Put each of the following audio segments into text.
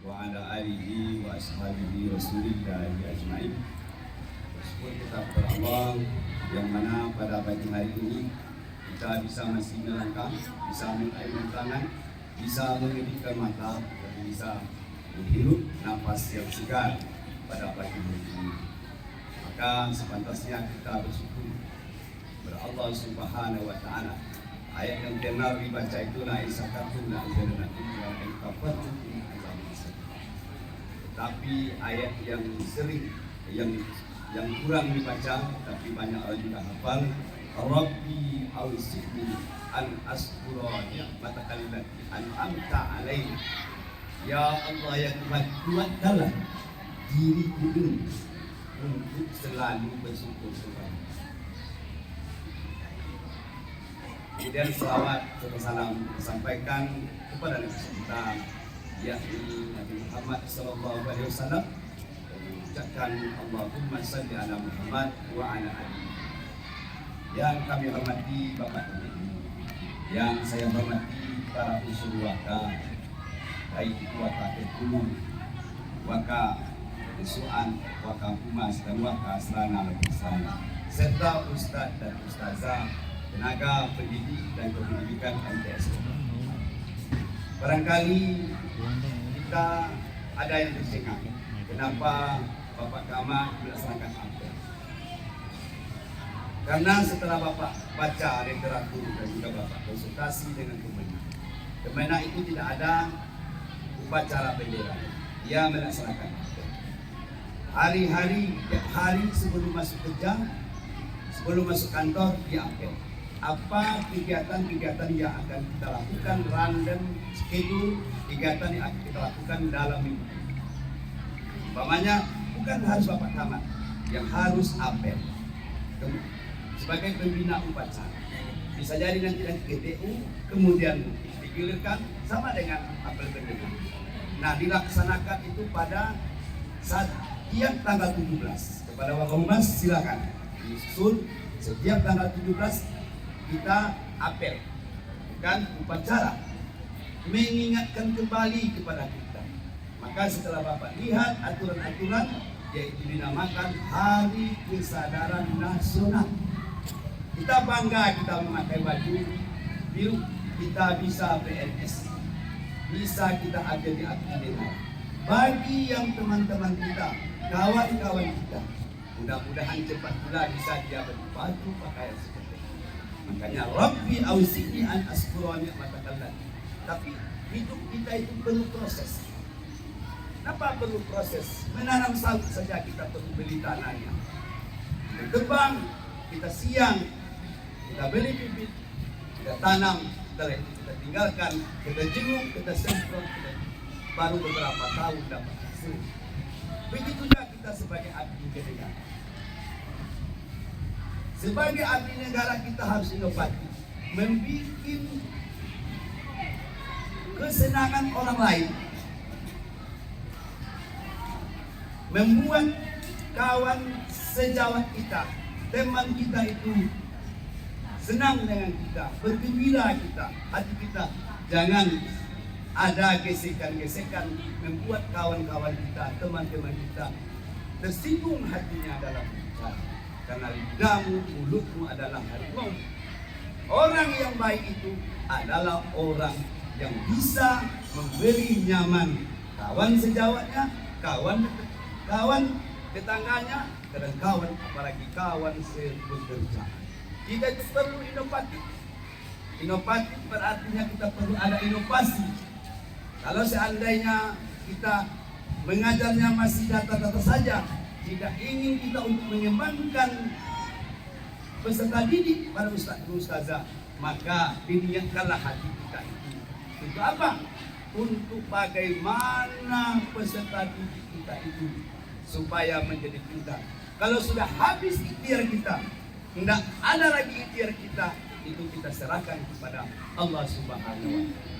wa ala alihi wa ashabihi rasulillahi ajma'in. Bersyukur kita kepada Allah yang mana pada pagi hari ini kita bisa masih melangkah, bisa mengayunkan tangan, bisa mengedipkan mata, dan bisa menghirup nafas yang segar pada pagi hari ini. Maka sepantasnya kita bersyukur kepada Allah Subhanahu wa Ta'ala. Ayat yang benar dibaca itu la isakatum la ajarannakum wa la kafartum. Tapi ayat yang sering yang kurang dibaca tapi banyak orang juga hafal, Rabbi awzi'ni an askura ni'mataka allati an'amta alayya. Ya Allah ya Tuhan, kuatkanlah diriku ini untuk selalu bersyukur kepada. Kemudian selawat serta salam disampaikan kepada Nabi kita, yakni Nabi Muhammad sallallahu alaihi wasallam, mengucapkan Allahumma shalli ala Muhammad wa ala ali. Yang kami hormati Bapak Ibu, yang saya hormati para unsur waka, baik itu waka Tekulu, waka Kesuan, waka Humas, dan waka Serana Lepisana, serta Ustadz dan Ustazah, tenaga pendidik dan kependidikan MTS. Barangkali kita ada yang tercengang, kenapa Bapak Kamal melaksanakan apel? Karena setelah Bapak baca literatur dan juga Bapak konsultasi dengan Kemenak itu tidak ada upacara bendera, ia melaksanakan apel. Hari-hari sebelum masuk kerja, sebelum masuk kantor, dia apel. Apa kegiatan-kegiatan yang akan kita lakukan, random schedule kegiatan yang akan kita lakukan dalam minggu. Umpamanya bukan harus Bapak Camat yang harus apel sebagai pembina upacara. Bisa jadi nanti GTU kemudian digilirkan sama dengan apel bendera. Nah, dilaksanakan itu pada saat tiap tanggal 17. Kepada Bapak Humas silakan disusun setiap tanggal 17 kita apel, bukan upacara, mengingatkan kembali kepada kita. Maka setelah Bapak lihat aturan-aturan, yaitu dinamakan Hari Kesadaran Nasional. Kita bangga kita memakai baju biru, kita bisa PNS, bisa kita ada di akademi. Bagi yang teman-teman kita, kawan-kawan kita, mudah-mudahan cepat pula bisa dia berbaju pakaian seperti. Makanya Rabbi awzi'ni an askura ni'mataka allati. Tapi hidup kita itu perlu proses. Kenapa perlu proses? Menanam sawit saja kita perlu beli tanahnya. Kita tebang, kita siang, kita beli bibit, kita tanam, kita tinggalkan, kita jenguk, kita semprot, baru beberapa tahun dapat hasil. Begitu juga kita sebagai abdi negara. Sebagai abdi negara kita harus inovatif, membuat kesenangan orang lain, membuat kawan sejawat kita, teman kita itu senang dengan kita, bergembira kita, hati kita. Jangan ada gesekan-gesekan membuat kawan-kawan kita, teman-teman kita tersinggung hatinya dalam bicara. Karena lidahmu, mulutmu adalah harimau. Orang yang baik itu adalah orang yang bisa memberi nyaman kawan sejawatnya, kawan tetangganya, dan kawan apalagi kawan sepekerjaan. Kita itu perlu inovatif. Inovatif berartinya kita perlu ada inovasi. Kalau seandainya kita mengajarnya masih data-data saja, tidak ingin kita untuk mengembangkan peserta didik para ustaz dan ustazah, maka diniatkanlah hati kita itu untuk apa? Untuk bagaimana peserta didik kita itu supaya menjadi pintar. Kalau sudah habis ikhtiar kita, tidak ada lagi ikhtiar kita, itu kita serahkan kepada Allah Subhanahu wa Ta'ala.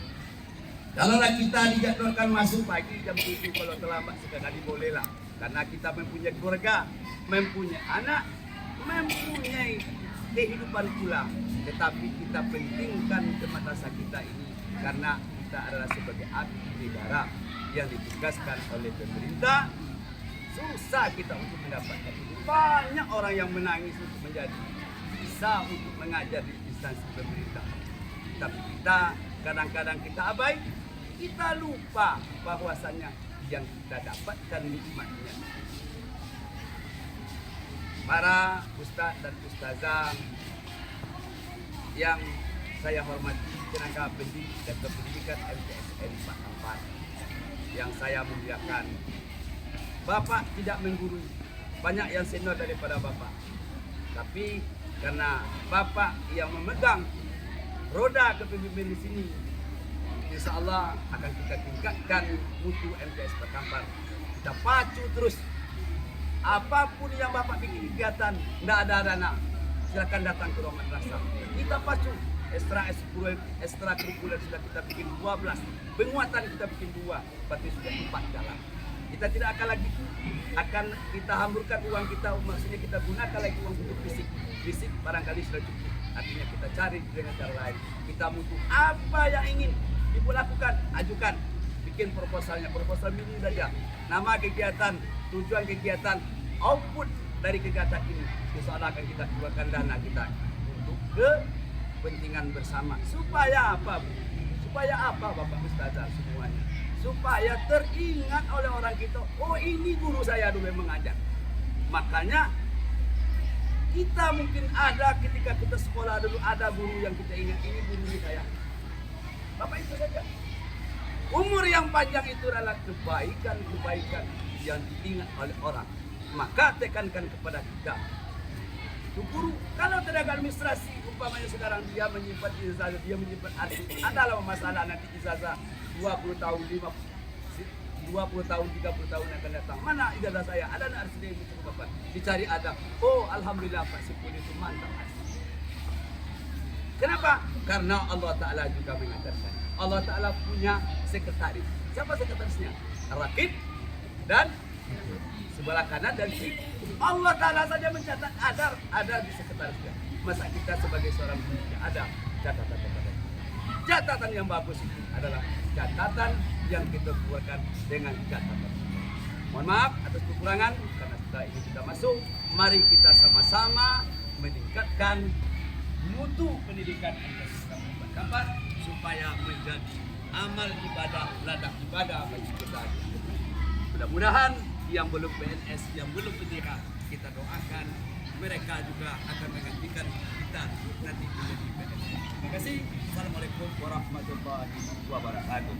Kalau kita dijadwalkan masuk pagi jam 7, kalau terlambat sekali bolehlah. Karena kita mempunyai keluarga, mempunyai anak, mempunyai kehidupan pula. Tetapi kita pentingkan ke madrasah kita ini karena kita adalah sebagai abdi negara. yang ditugaskan oleh pemerintah. Susah kita untuk mendapatkan itu. Banyak orang yang menangis untuk menjadi bisa untuk mengajar di instansi pemerintah. Tapi kita kadang-kadang kita abai, kita lupa bahwasannya yang kita dapatkan nikmatnya. Para ustaz dan ustazah yang saya hormati, tenaga pendidik dan kependidikan MTSN Pak Kampar, yang saya muliakan. Bapak tidak menggurui, banyak yang senior daripada Bapak. Tapi karena Bapak yang memegang roda kepemimpinan di sini, insya Allah akan kita tingkatkan mutu MTS Pak Kampar. Kita pacu terus. Apapun yang Bapak bikin kegiatan, tidak ada dana, silakan datang ke ruang madrasah. Kita pacu. Ekstra kurikuler sudah kita bikin 12, penguatan kita bikin 2, berarti sudah 4 jalan. Kita tidak akan lagi kita hamburkan uang kita, maksudnya kita gunakan lagi uang untuk fisik barangkali sudah cukup. Artinya kita cari dengan cara lain. Kita butuh apa yang ingin ibu lakukan, ajukan, bikin proposalnya, proposal minim saja. Nama kegiatan, tujuan kegiatan, output dari kegiatan ini. Insya Allah akan kita keluarkan dana kita untuk kepentingan bersama. Supaya apa, Bu? Supaya apa, Bapak Ustazah semuanya? Supaya teringat oleh orang kita, oh ini guru saya dulu yang mengajar. Makanya kita mungkin ada ketika kita sekolah dulu, ada guru yang kita ingat, ini guru saya. Bapak itu saja. Umur yang panjang itu adalah kebaikan yang diingat oleh orang. Maka tekankan kepada kita. Itu guru, kalau tenaga administrasi, umpamanya sekarang dia menyimpan ijazah, dia menyimpan arsip, adalah masalah nanti ijazah 20 tahun, 30 tahun yang akan datang. Mana ijazah saya? Ada anak arsip yang cukup Bapak. Dicari ada. Oh, alhamdulillah Pak Sipul itu mantap. Kenapa? Karena Allah Ta'ala juga mengajarkan. Allah Ta'ala punya sekretaris. Siapa sekretarisnya? Rakib dan sebelah kanan dan kiri. Allah Ta'ala saja mencatat ada di sekretarisnya. Masa kita sebagai seorang guru ada catatan yang bagus itu adalah catatan yang kita keluarkan dengan catatan. Mohon maaf atas kekurangan, karena setelah ini kita masuk, mari kita sama-sama meningkatkan mutu pendidikan Pak Kampar supaya menjadi amal ibadah, ladang ibadah bagi kita. Mudah-mudahan yang belum PNS, yang belum pendidikan, kita doakan mereka juga akan menggantikan kita nanti menjadi PNS. Terima kasih. Assalamualaikum warahmatullahi wabarakatuh.